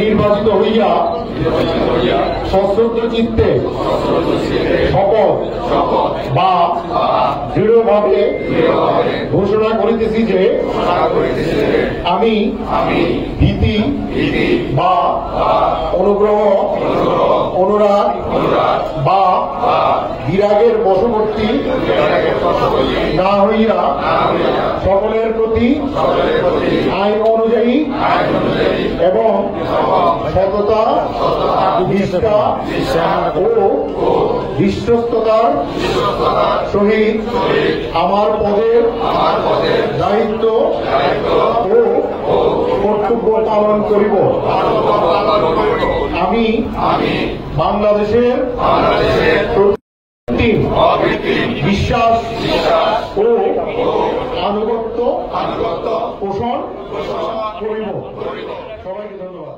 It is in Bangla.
নির্বাচিত হইয়া সশ্রদ্ধ চিত্তে শপথ বা দৃঢ়ভাবে ঘোষণা করিতেছি যে আমি ভীতি বা অনুগ্রহ অনুরাগ বা বিরাগের বশবর্তী না হইয়া সকলের প্রতি আইন অনুযায়ী এবং সততা নিষ্ঠা ও বিশ্বস্ততার সহিত আমার পদের দায়িত্ব ও কর্তব্য পালন করিব। আমি বাংলাদেশের বিশ্বাস ও আনুগত্য পোষণ করিব। সবাইকে ধন্যবাদ।